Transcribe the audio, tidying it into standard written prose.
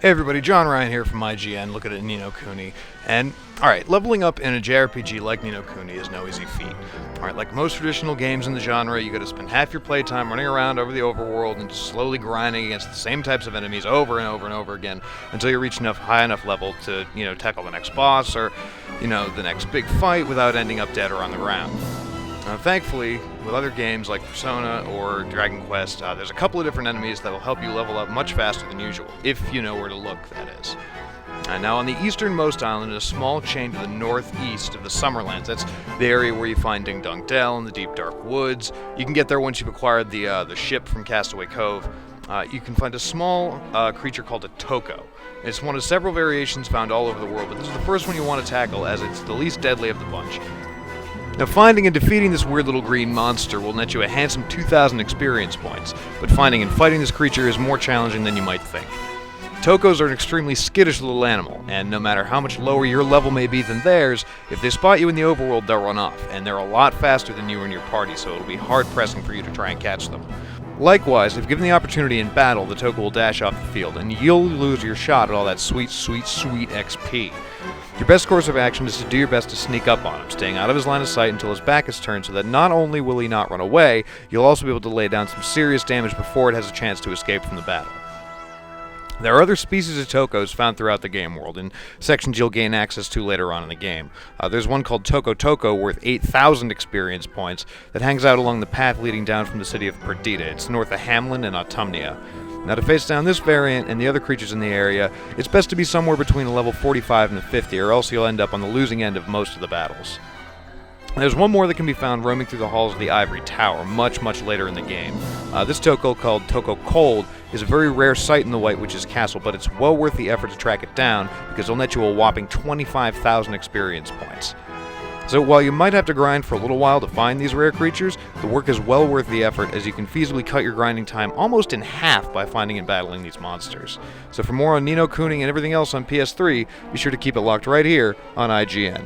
Hey everybody, John Ryan here from IGN, looking at Ni no Kuni. And, alright, leveling up in a JRPG like Ni no Kuni is no easy feat. Alright, like most traditional games in the genre, you gotta spend half your playtime running around over the overworld and just slowly grinding against the same types of enemies over and over and over again until you reach high enough level to, tackle the next boss or, the next big fight without ending up dead or on the ground. Thankfully, with other games like Persona or Dragon Quest, there's a couple of different enemies that will help you level up much faster than usual, if you know where to look, that is. Now, on the easternmost island, in a small chain to the northeast of the Summerlands, that's the area where you find Ding Dong Dell and the deep dark woods. You can get there once you've acquired the ship from Castaway Cove. You can find a small creature called a Toko. It's one of several variations found all over the world, but this is the first one you want to tackle as it's the least deadly of the bunch. Now, finding and defeating this weird little green monster will net you a handsome 2,000 experience points, but finding and fighting this creature is more challenging than you might think. Tokos are an extremely skittish little animal, and no matter how much lower your level may be than theirs, if they spot you in the overworld, they'll run off, and they're a lot faster than you and your party, so it'll be hard pressing for you to try and catch them. Likewise, if given the opportunity in battle, the Toko will dash off the field, and you'll lose your shot at all that sweet XP. Your best course of action is to do your best to sneak up on him, staying out of his line of sight until his back is turned so that not only will he not run away, you'll also be able to lay down some serious damage before it has a chance to escape from the battle. There are other species of Tokos found throughout the game world, in sections you'll gain access to later on in the game. There's one called Toko worth 8,000 experience points that hangs out along the path leading down from the city of Perdita. It's north of Hamlin and Autumnia. Now, to face down this variant and the other creatures in the area, it's best to be somewhere between a level 45 and a 50, or else you'll end up on the losing end of most of the battles. There's one more that can be found roaming through the halls of the Ivory Tower, much later in the game. This Toko, called Toko Cold, is a very rare sight in the White Witch's Castle, but it's well worth the effort to track it down, because it'll net you a whopping 25,000 experience points. So while you might have to grind for a little while to find these rare creatures, the work is well worth the effort, as you can feasibly cut your grinding time almost in half by finding and battling these monsters. So for more on Ni no Kuni and everything else on PS3, be sure to keep it locked right here on IGN.